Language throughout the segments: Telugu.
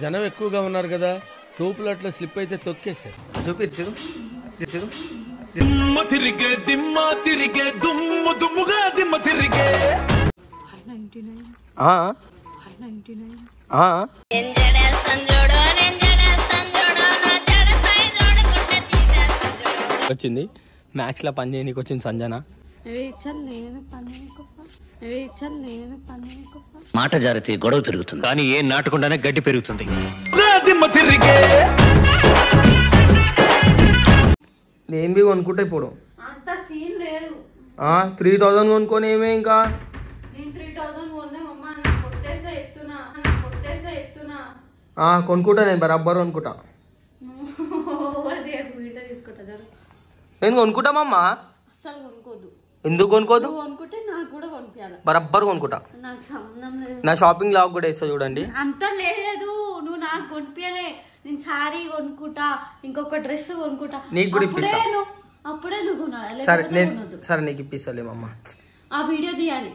జనం ఎక్కువగా ఉన్నారు కదా, తోపులాట్లో స్లిప్ అయితే తొక్కేసారు. చూపించు వచ్చింది. మ్యాథ్స్ లో పని చేయడానికి వచ్చింది సంజన. మాట జారితే గొడవ పెరుగుతుంది, కానీ ఏం నాటకుండానే గడ్డి పెరుగుతుంది. నేను బి కొనుక్కుంటే ఇప్పుడు 3000 కొనుక్కొని ఏమే ఇంకా కొనుక్కుంటా. నేను బరాబర్ కొనుక్కుంటా. నేను కొనుక్కుంటామమ్మా. ఎందుకు కొనుక్కోదు? బరబ్బర్ కొనుక్కుంటా. నా షాపింగ్ లాగ్ కూడా వేస్తా చూడండి. అంత లేదు, నువ్వు నాకు కొనిపించలే. నేను సారీ కొనుక్కుంటా, ఇంకొక డ్రెస్ కొనుక్కుంటా. నీకు కూడా ఇప్పిస్తా. అప్పుడే నువ్వు కొనాలి. సరే నీకు ఇప్పిస్తాలేమమ్మా. ఆ వీడియో తీయాలి.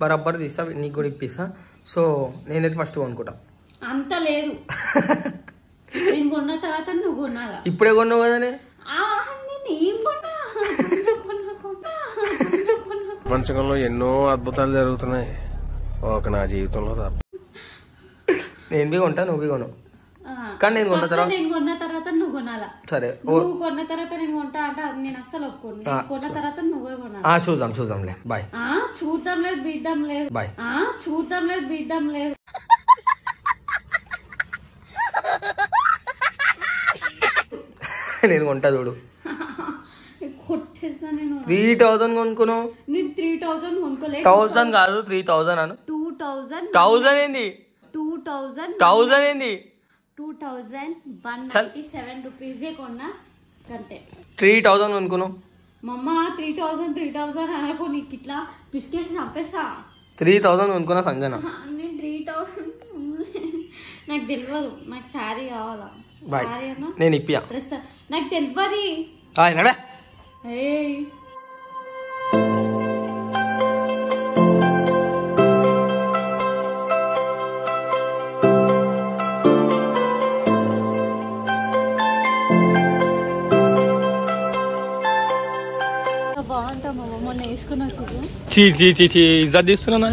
బరబ్బర్ తీస్తా, నీకు కూడా ఇప్పిస్తా. సో నేనైతే ఫస్ట్ కొనుక్కుంటా. అంత లేదు, నేను కొన్న తర్వాత నువ్వు కొనాలా. ఇప్పుడే కొన్నావు కదా. ప్రపంచంలో ఎన్నో అద్భుతాలు జరుగుతున్నాయి, ఒక నా జీవితంలో తప్ప. నేను బి కొంటా, నువ్వు బి కొను. కానీ నేను కొన్న తర్వాత నువ్వు కొనాలా. సరే, నువ్వు కొన్న తర్వాత నేను కొంటా అంటే నేను అస్సలు ఒప్పుకోను. కొన్న తర్వాత నువ్వే కొనాలి. చూద్దాంలే. బాయ్. చూద్దాం లేదు, బీద్దాం లేదు. బాయ్. చూద్దాం లేదు, బీద్దాం లేదు. నేను కొంటా చూడు. కొట్టేస్తా నేను. 3000 కొనుక్కున్నావు. నేను 3000 కొనుక్కోలేదు. 1000 కాదు, 3000 అను. 2000 ఏంది? 2000 ఏంది? 2197 రూపీస్ కొన్నా అంతే. 3000 కొనుక్కున్నావు. మమ్మ 3000 అనుకో, నీకు ఇట్లా బిస్కెట్స్ చంపేస్తా. 3000 కొనుక్కున్నా సంజన. నేను 3000 నాకు తెలియదు. నాకు శారీ కావాలా. శారీ అన్నా నేను ఇప్పియా. డ్రెస్ నాకు తెలియదు. నడే. బాగుంటామా మొన్న వేసుకున్నా చూడు. ఇజ్జత్ తీస్తున్నా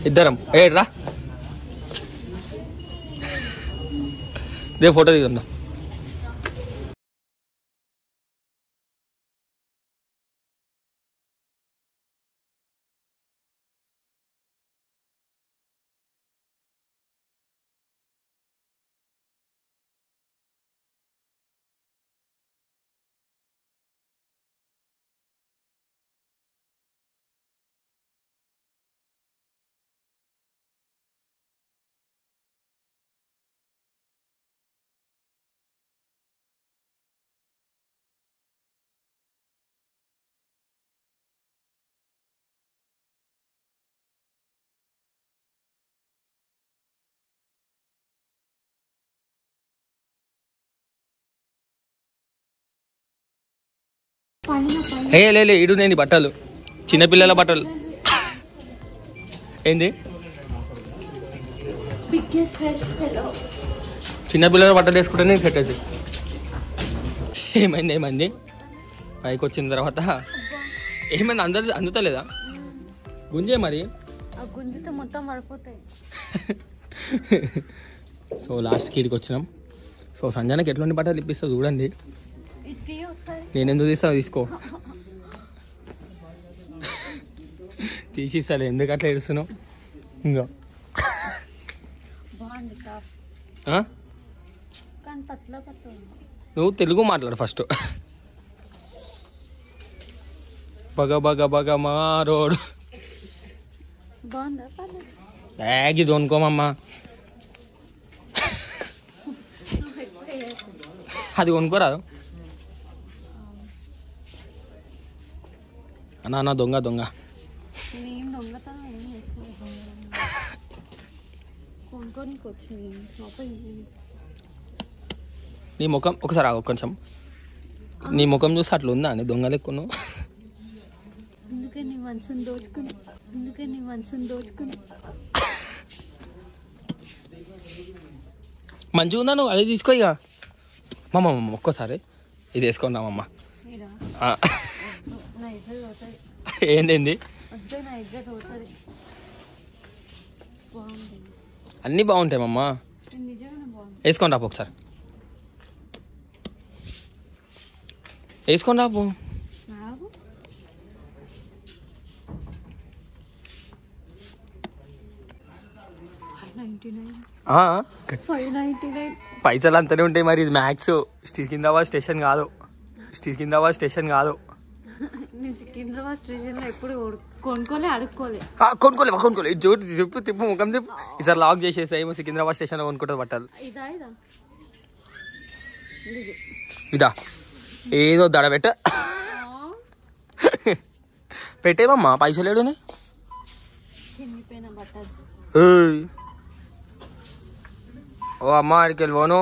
ఇద్దరం. రా ఫోటో దిగుందా. లే ఇడు నేను బట్టలు చిన్నపిల్లల బట్టలు. ఏంది? చిన్నపిల్లల బట్టలు వేసుకుంటే నేను సెట్ అవుతుంది. ఏమైంది పైకి వచ్చిన తర్వాత ఏమైంది? అందుతలేదా? గుంజే మరి మొత్తం పడిపోతాయి. సో లాస్ట్కి ఇడికి వచ్చినాం. సో సంజనకి ఎట్లాంటి బట్టలు ఇప్పిస్తావు చూడండి. నేను ఎందుకు తీస్తావు? తీసుకో. తీసిస్తాలే, ఎందుకు అట్లా ఏడుస్తున్నావు? ఇంకా నువ్వు తెలుగు మాట్లాడు ఫస్ట్. బగ మారోడు బ్యాగ్ ఇది కొనుక్కోమమ్మా. అది కొనుక్కోరాదు అన్న. దొంగ కొనుక్కోనికి వచ్చింది. నీ ముఖం ఒకసారి ఆగు కొంచెం. నీ ముఖం చూసి అట్లా ఉందా అని దొంగ లెక్కును. అందుకే నీ మనసుని దోచుకుని మంచిగా ఉందా నువ్వు అదే తీసుకో ఇక. మమ్మ ఒక్కసారి ఇది వేసుకున్నామమ్మ. ఏంది అన్నీ బాగుంటాయి మమ్మ. వేసుకొని రాపు ఒకసారి, వేసుకొని రాపు. పైసలు అంతనే ఉంటాయి మరి. ఇది మ్యాక్స్. సికింద్రాబాద్ స్టేషన్ కాదు. నేను సికింద్రాబాద్ స్టేషన్ లో ఎప్పుడు కొనుక్కోలే. ఇటు చూడు, తిప్పు ముఖం తిప్పు. ఈసారి లాక్ చేసేసా ఏమో సికింద్రాబాద్ స్టేషన్ లో కొనుక్కుంటుంది బట్టలు. ఇదా ఏదో దడ పెట్టేమమ్మా పైసలు ఏడునే. ఓ అమ్మ ఆడికి వెళ్ళిపోను.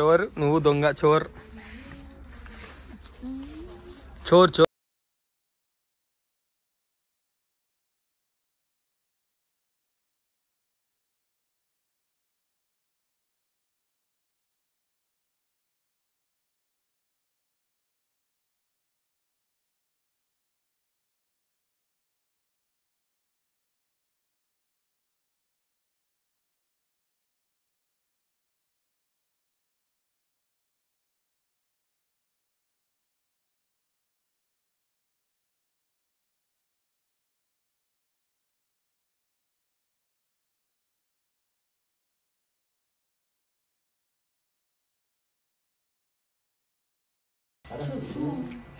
ఎవరు నువ్వు? దొంగ చోర్.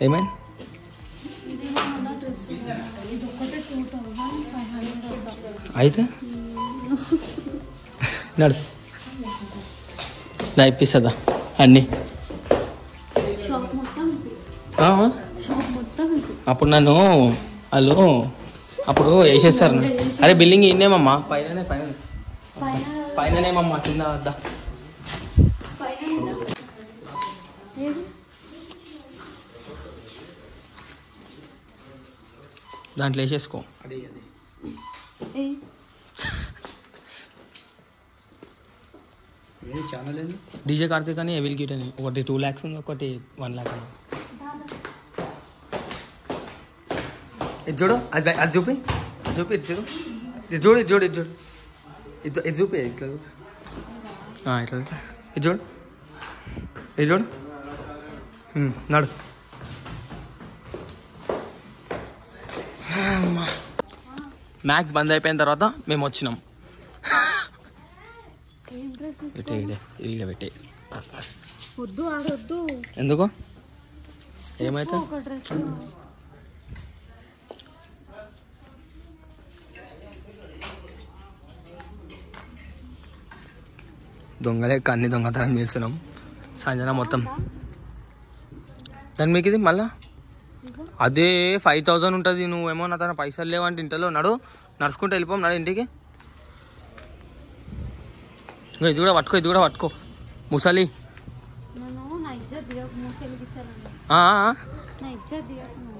ఏమైంది? అయితే నడు నా ఇప్పిస్తుందా అన్నీ. అప్పుడు నన్ను వాళ్ళు అప్పుడు వేసేస్తారు. అరే బిల్డింగ్ ఇన్నేమమ్మా పైననేమమ్మా కింద వద్దా. దాంట్లో వేసేసుకో. డీజే కార్తీక్ అని ఎవెల్ కిట్ అని ఒకటి 2 lakhs ఉంది, ఒకటి 1 lakh అని. ఇది చూడు, అది చూపి ఇది చూడు ఇది చూపి ఇట్లా ఇట్లా ఇది చూడు నడు. మ్యాథ్స్ బంద్ అయిపోయిన తర్వాత మేము వచ్చినాం. పెట్టే ఎందుకు ఏమైతే దొంగలే అన్ని దొంగతనం చేస్తున్నాం. సంజన మొత్తం దాని మీకు ఇది మళ్ళా అదే 5,000 ఉంటుంది. నువ్వేమో నా తన పైసలు లేవంటే ఇంట్లో నడుచుకుంటూ వెళ్ళిపోం నాడు ఇంటికి. ఇది కూడా పట్టుకో ముసలి.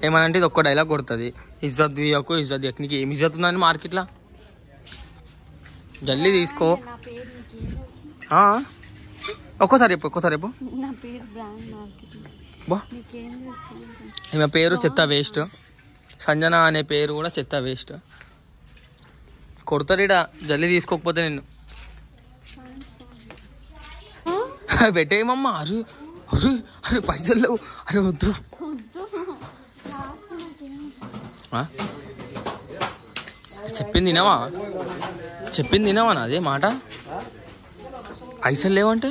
ఏమనంటే ఇది ఒక్క డైలాగ్ కొడుతుంది, ఇజ్జత్ దియకు నీకు ఏమి ఇజ్జత్ ఉందని మార్కెట్లో. జల్దీ తీసుకో. ఒక్కోసారి చెప్పు. ఈమె పేరు చెత్త వేస్ట్. సంజన అనే పేరు కూడా చెత్త వేస్ట్. కొడతారు ఇడ జల్దీ తీసుకోకపోతే నిన్ను. పెట్టేయమమ్మా. అరే పైసలు లేవు. అరే వద్దు. చెప్పింది వినవా అదే మాట. పైసలు లేవంటే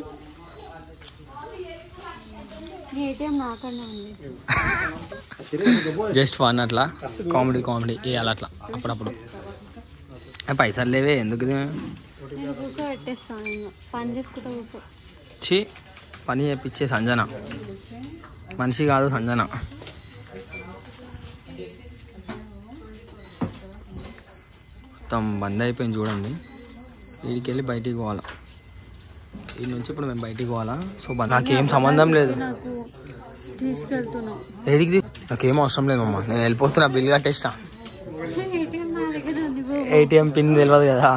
జస్ట్ ఫన్ అట్లా కామెడీ వేయాలి అట్లా అప్పుడప్పుడు. పైసలు లేవే ఎందుకు? పని చేపించే సంజన మనిషి కాదు. సంజన మొత్తం బంద్ అయిపోయింది చూడండి. వీడికి వెళ్ళి బయటికి పోవాలా. వీడి నుంచి ఇప్పుడు మేము బయటికి పోవాలా. సో నాకేం సంబంధం లేదు. ఏడికి నాకేం అవసరం లేదమ్మా, నేను వెళ్ళిపోతున్నా. బిల్ కట్టేస్తా. ఏటీఎం పిన్ తెలియదు కదా.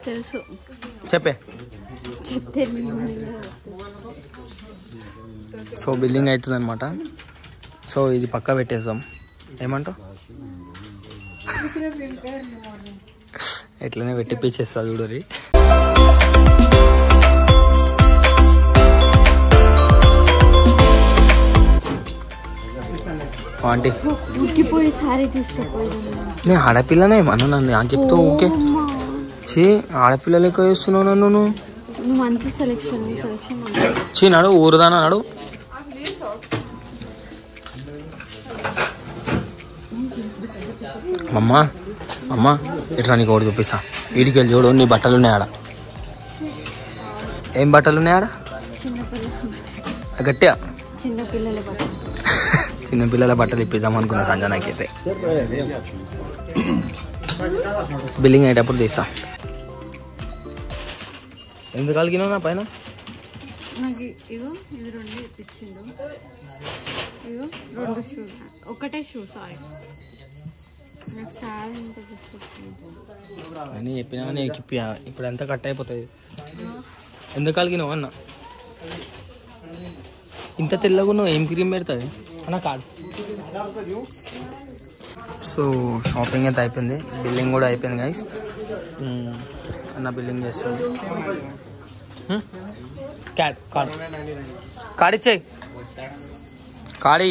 తెలుసు, చెప్పే. సో బిల్లింగ్ అవుతుంది అనమాట. సో ఇది పక్కా పెట్టేస్తాం. ఏమంటావు? ఎట్లనే పెట్టిపించేస్తా చూడరి. ఆంటీ నేను ఆడపిల్లనే అన్న, నన్ను నాకు చెప్తావు ఓకే. చీ ఆడపిల్ల లెక్క వేస్తున్నావు నన్ను నువ్వు. చీ నాడు ఊరుదానా నాడు. అమ్మా అమ్మా ఇట్లా నీకు ఒకటి చూపిస్తా. వీడికి వెళ్ళి చూడు, నీ బట్టలు ఉన్నాయి ఆడ. ఏం బట్టలు ఉన్నాయి ఆడ? గట్టిగా చిన్నపిల్లల బట్టలు ఇప్పిద్దాం అనుకున్నా సంజనాకి అయితే. బిల్లింగ్ అయ్యేటప్పుడు తీస్తా. ఎందుకు కలిగినావు నా పైన? ఒకటే షూ సారీ అని చెప్పినా నీకు ఇప్పుడు ఎంత కట్ అయిపోతుంది. ఎందుకు కలిగినావు అన్న? ఇంత తెల్లగా ఉన్నావు, ఏం క్రీమ్ పెడుతుంది అన్న కాదు. సో షాపింగ్ అయితే అయిపోయింది, బిల్లింగ్ కూడా అయిపోయింది గైస్. అన్న బిల్లింగ్ చేస్తుంది. కాడిచ్చాయి కాడి.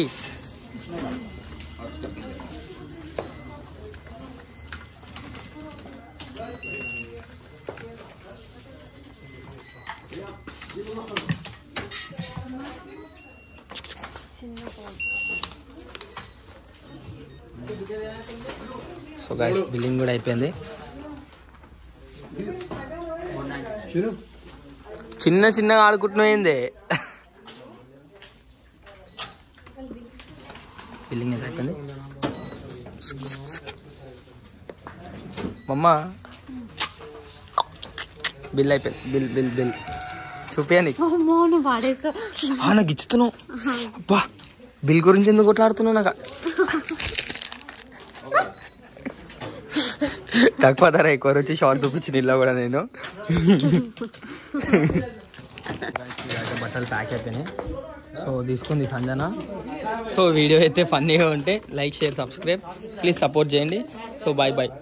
సో గైస్ బిల్లింగ్ కూడా అయిపోయింది. చిన్నగా ఆడుకుంటున్నాయింది. బిల్లింగ్ అయితే అయిపోయింది. మమ్మ బిల్ అయిపోయింది. బిల్ బిల్ బిల్ చూపియండి. నాకు ఇచ్చుతున్నావు. అబ్బా బిల్ గురించి ఎందుకు కొట్లాడుతున్నావు? నాకు తక్కువ ధర ఎక్కువ వచ్చి షార్ట్ చూపించిన ఇల్లు కూడా నేను. బట్టలు ప్యాక్ అయిపోయినాయి. సో తీసుకుంది సంజన. సో వీడియో అయితే ఫన్నీగా ఉంటే like share subscribe please support చేయండి. So bye bye.